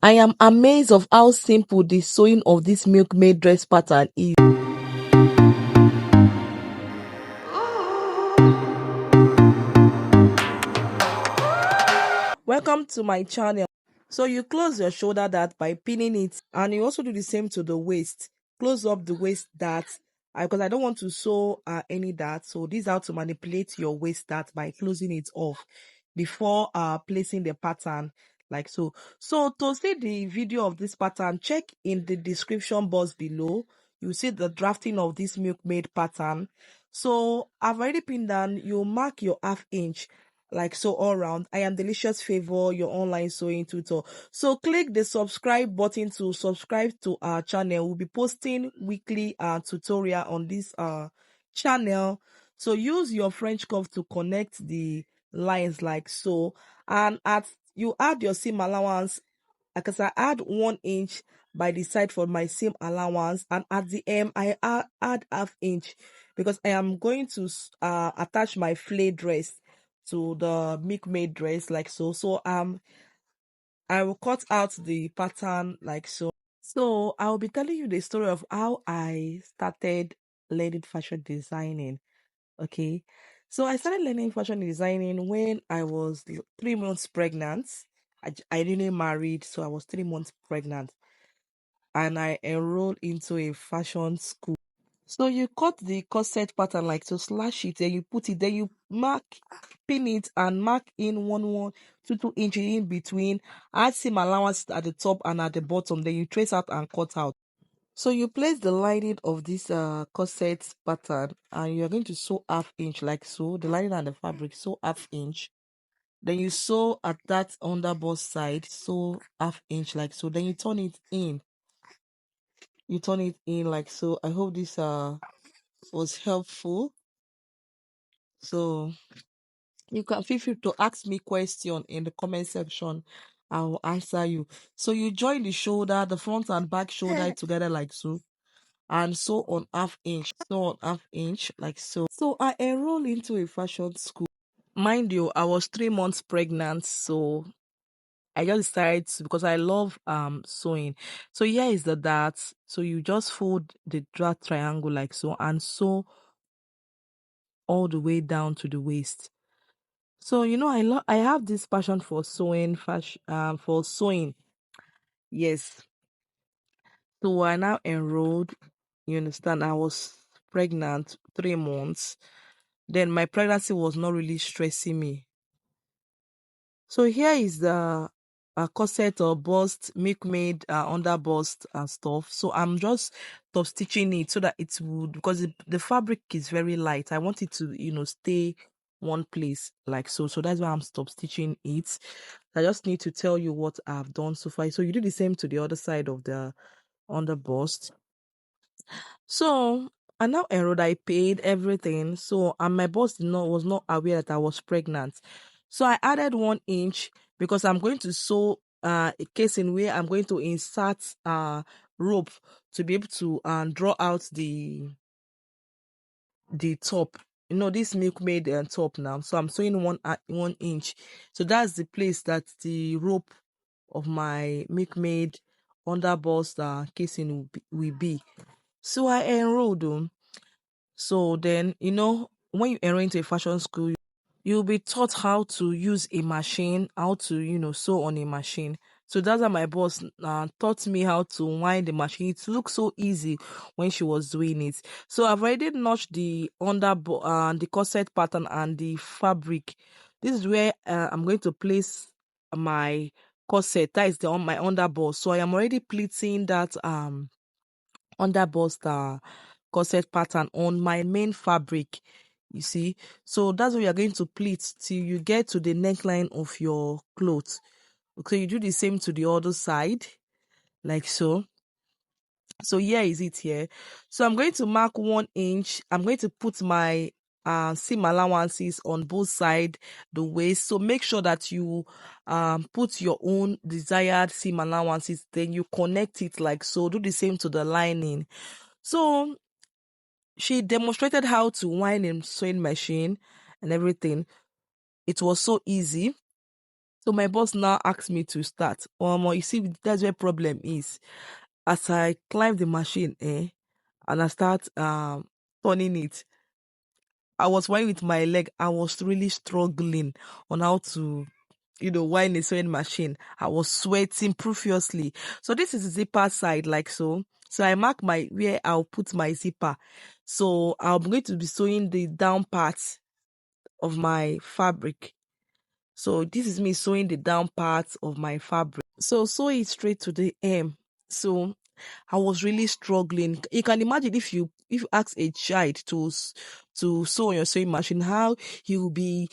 I am amazed of how simple the sewing of this Milkmaid dress pattern is. Welcome to my channel. So you close your shoulder dart by pinning it, and you also do the same to the waist. Close up the waist dart because I don't want to sew any dart. So this is how to manipulate your waist dart by closing it off before placing the pattern like so. So to see the video of this pattern, check in the description box below. You see the drafting of this Milkmaid pattern. So I've already pinned down. You mark your ½ inch like so all around. I am Delicious Favor, your online sewing tutor. So click the subscribe button to subscribe to our channel. We'll be posting weekly tutorial on this channel. So use your French curve to connect the lines like so, and you add your seam allowance because I add 1 inch by the side for my seam allowance, and at the end I add ½ inch because I am going to attach my flay dress to the Milkmaid dress like so. So I will cut out the pattern like so. So I will be telling you the story of how I started learning fashion designing. Okay, so I started learning fashion designing when I was 3 months pregnant. I didn't married, so I was 3 months pregnant, and I enrolled into a fashion school. So you cut the corset pattern like so, slash it, then you put it, then you mark, pin it, and mark in 2 inches in between. Add seam allowance at the top and at the bottom. Then you trace out and cut out. So you place the lining of this corset pattern, and you're going to sew ½ inch like so. The lining and the fabric, sew ½ inch. Then you sew at that underbust side, sew ½ inch like so. Then you turn it in. You turn it in like so. I hope this was helpful. So you can feel free to ask me question in the comment section. I will answer you. So you join the shoulder, the front and back shoulder together like so, and sew on ½ inch. Sew on ½ inch like so. So I enrolled into a fashion school. Mind you, I was 3 months pregnant, so I just decided because I love sewing. So here is the dart. So you just fold the dart triangle like so and sew all the way down to the waist. So I have this passion for sewing, for sewing. Yes. So I now enrolled. You understand? I was pregnant 3 months. Then my pregnancy was not really stressing me. So here is the corset or bust, Milkmaid underbust and stuff. So I'm just top stitching it so that it would, because the fabric is very light. I want it to stay one place like so. So that's why I'm stop stitching it. I just need to tell you what I've done so far. So you do the same to the other side of the underbust. So I now enrolled, I paid everything. So and my boss was not aware that I was pregnant. So I added 1 inch because I'm going to sew a casing where I'm going to insert rope to be able to draw out the top. This Milkmaid top now. So I'm sewing 1 inch. So that's the place that the rope of my Milkmaid underbust casing will be. So I enrolled. So then, when you enroll into a fashion school, you'll be taught how to use a machine, how to, sew on a machine. So that's how my boss taught me how to wind the machine. It looks so easy when she was doing it. So I've already notched the the corset pattern and the fabric. This is where I'm going to place my corset. That is my underbust. So I am already pleating that underbust corset pattern on my main fabric, you see. So that's what you're going to pleat till you get to the neckline of your clothes. Okay, you do the same to the other side like so. So here is it here. So I'm going to mark 1 inch. I'm going to put my seam allowances on both sides the waist. So make sure that you put your own desired seam allowances, then you connect it like so. Do the same to the lining. So she demonstrated how to wind a sewing machine and everything. It was so easy. So my boss now asked me to start. You see, that's where problem is. As I climb the machine, and I start turning it, I was working with my leg. I was really struggling on how to, wind a sewing machine. I was sweating profusely. So this is the zipper side, like so. So I mark where I'll put my zipper. So I'm going to be sewing the down part of my fabric. So this is me sewing the down part of my fabric. So sew it straight to the hem. So I was really struggling. You can imagine if you ask a child to sew on your sewing machine, how you'll be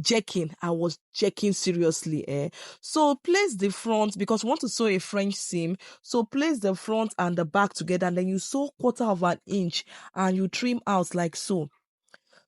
jerking. I was jerking seriously. So place the front, because we want to sew a French seam. So place the front and the back together, and then you sew 1/4 inch and you trim out like so.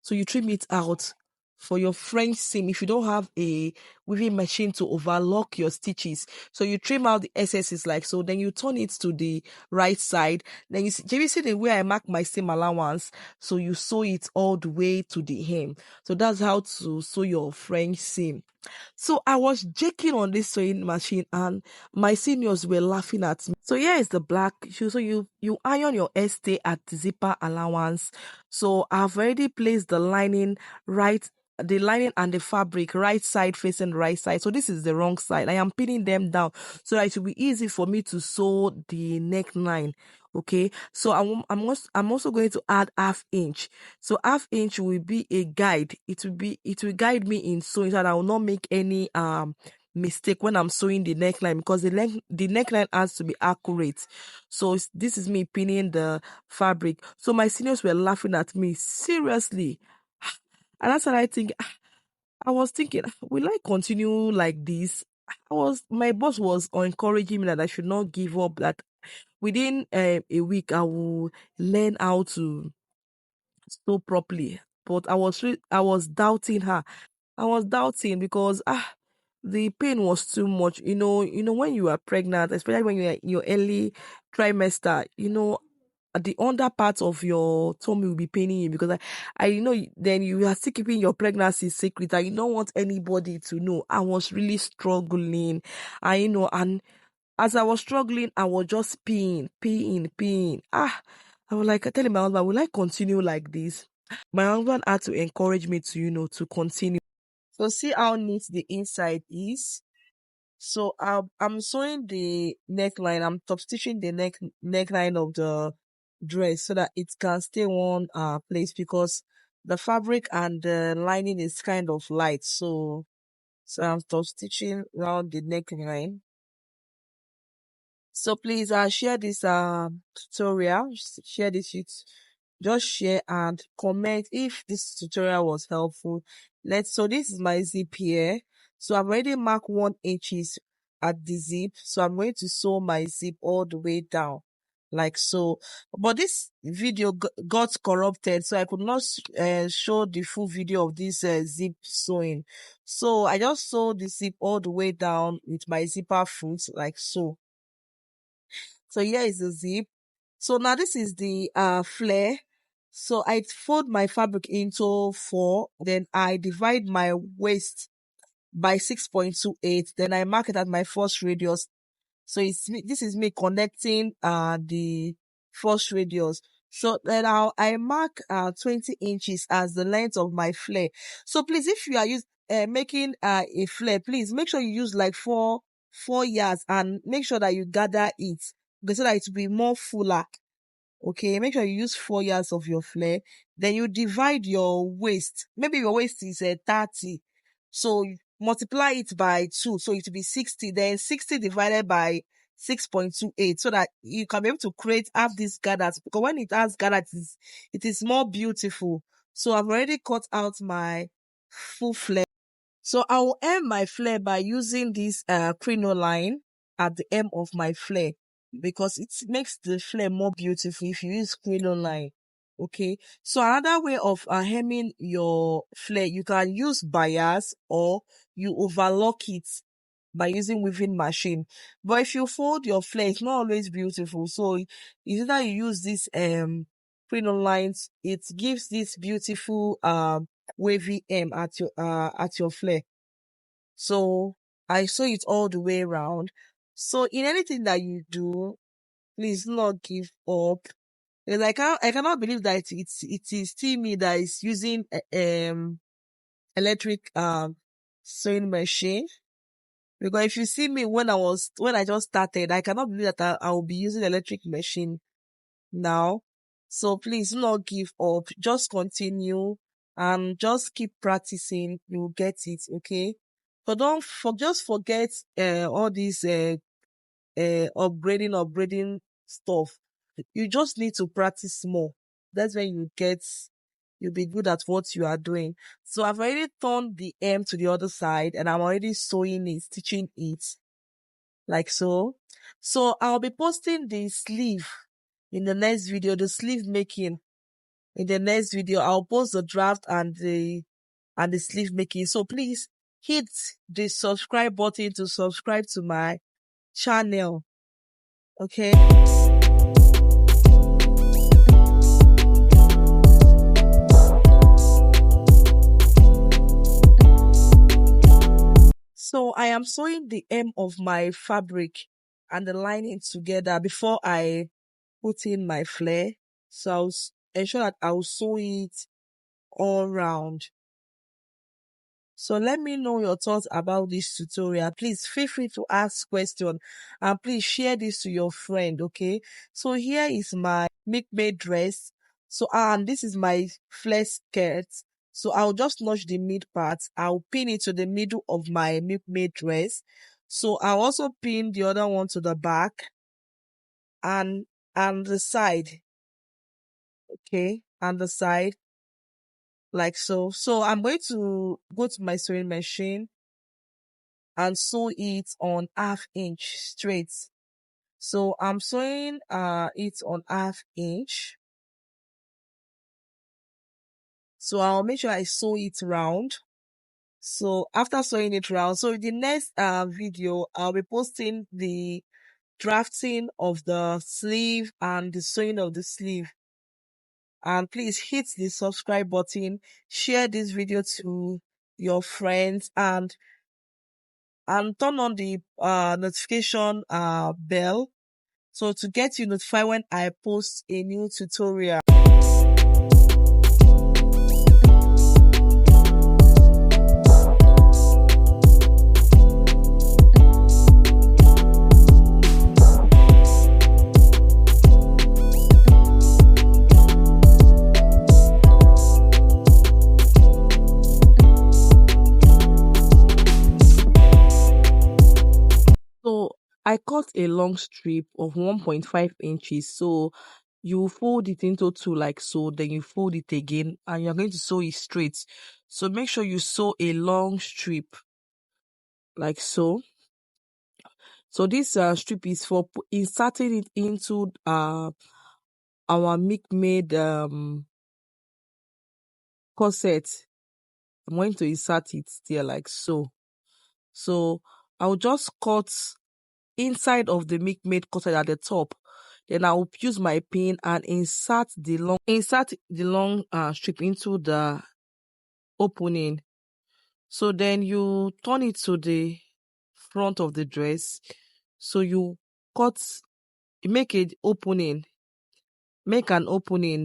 So you trim it out for your French seam. If you don't have a weaving machine to overlock your stitches, so you trim out the excesses like so. Then you turn it to the right side. Then you see the way I mark my seam allowance. So you sew it all the way to the hem. So that's how to sew your French seam. So I was jerking on this sewing machine and my seniors were laughing at me. So here is the black shoe. So you iron your Airstay at the zipper allowance. So I've already placed the lining and the fabric right side facing the right side. So this is the wrong side. I am pinning them down so that it will be easy for me to sew the neckline. Okay, so I'm also going to add 1/2 inch. So 1/2 inch will be a guide. It will guide me in sewing so that I will not make any mistake when I'm sewing the neckline, because the neckline has to be accurate. So this is me pinning the fabric. So my seniors were laughing at me seriously, and that's what I was thinking, will I continue like this? My boss was encouraging me that I should not give up, that within a week I will learn how to sew properly. But I was doubting her. I was doubting because the pain was too much. When you are pregnant, especially when you're in your early trimester, the under part of your tummy will be paining you, because then you are still keeping your pregnancy secret and you don't want anybody to know. I was really struggling. And as I was struggling, I was just peeing. I was like telling my husband, will I continue like this? My husband had to encourage me to continue. So see how neat the inside is. So I'm sewing the neckline. I'm top stitching the neckline of the dress so that it can stay one place, because the fabric and the lining is kind of light. So I'm top stitching around the neckline. So please share this tutorial. Share this just share and comment if this tutorial was helpful. So this is my zip here. So I've already marked 1 inches at the zip. So I'm going to sew my zip all the way down like so. But this video got corrupted, so I could not show the full video of this zip sewing. So I just sewed the zip all the way down with my zipper foot like so. So here is the zip. So now this is the flare. So I fold my fabric into 4, then I divide my waist by 6.28, then I mark it at my first radius. So this is me connecting the first radius. So then I mark 20 inches as the length of my flare. So please, if you are making a flare, please make sure you use like four yards, and make sure that you gather it, so that it will be more fuller. Okay, make sure you use 4 yards of your flare. Then you divide your waist. Maybe your waist is 30. So you multiply it by 2. So it will be 60. Then 60 divided by 6.28, so that you can be able to have these gathers. Because when it has gathers, it is more beautiful. So I've already cut out my full flare. So I will end my flare by using this crinoline at the end of my flare, because it makes the flare more beautiful if you use crinoline. Okay, so another way of hemming your flare, you can use bias, or you overlock it by using weaving machine. But if you fold your flare, it's not always beautiful. So it's either you use this crinolines, it gives this beautiful wavy hem at your flare. So I sew it all the way around. So in anything that you do, please do not give up. And I cannot believe that it is still me that is using electric sewing machine. Because if you see me when I just started, I cannot believe that I will be using electric machine now. So please do not give up. Just continue and just keep practicing. You'll get it, okay? But just forget all these upgrading stuff. You just need to practice more. That's when you'll be good at what you are doing. So I've already turned the hem to the other side and I'm already sewing it, stitching it like so. So I'll be posting the sleeve in the next video, the sleeve making. In the next video, I'll post the draft and the sleeve making. So please hit the subscribe button to subscribe to my channel. Okay. So I am sewing the hem of my fabric and the lining together before I put in my flare. So I'll ensure that I'll sew it all round. So let me know your thoughts about this tutorial. Please feel free to ask questions and please share this to your friend, okay? So here is my Milkmaid dress. So and this is my flare skirt. So I'll just notch the mid part. I'll pin it to the middle of my Milkmaid dress. So I'll also pin the other one to the back and the side, okay? And the side like so. So I'm going to go to my sewing machine and sew it on 1/2 inch straight. So I'm sewing it on 1/2 inch. So I'll make sure I sew it round. So after sewing it round, so in the next video, I'll be posting the drafting of the sleeve and the sewing of the sleeve. And please hit the subscribe button, share this video to your friends, and turn on the notification bell so to get you notified when I post a new tutorial. So I cut a long strip of 1.5 inches. So you fold it into two like so, then you fold it again and you're going to sew it straight. So make sure you sew a long strip like so. So this strip is for inserting it into our Milkmaid corset. I'm going to insert it there like so. So I'll just cut inside of the Milkmaid corset at the top. Then I'll use my pin and insert the long strip into the opening. So then you turn it to the front of the dress. So you make an opening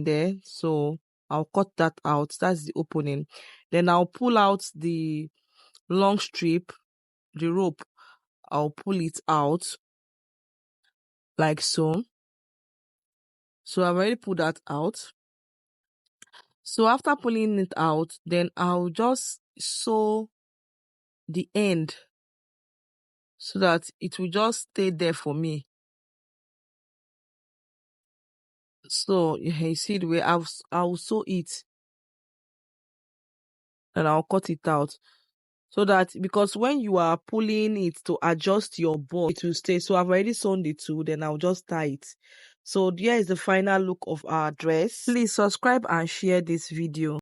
there. So I'll cut that out. That's the opening. Then I'll pull out the long strip, the rope. I'll pull it out like so. So I've already pulled that out. So after pulling it out, then I'll just sew the end so that it will just stay there for me. So you see the way I'll sew it and I'll cut it out. So that because when you are pulling it to adjust your bow, it will stay. So I've already sewn the two, then I'll just tie it. So here is the final look of our dress. Please subscribe and share this video.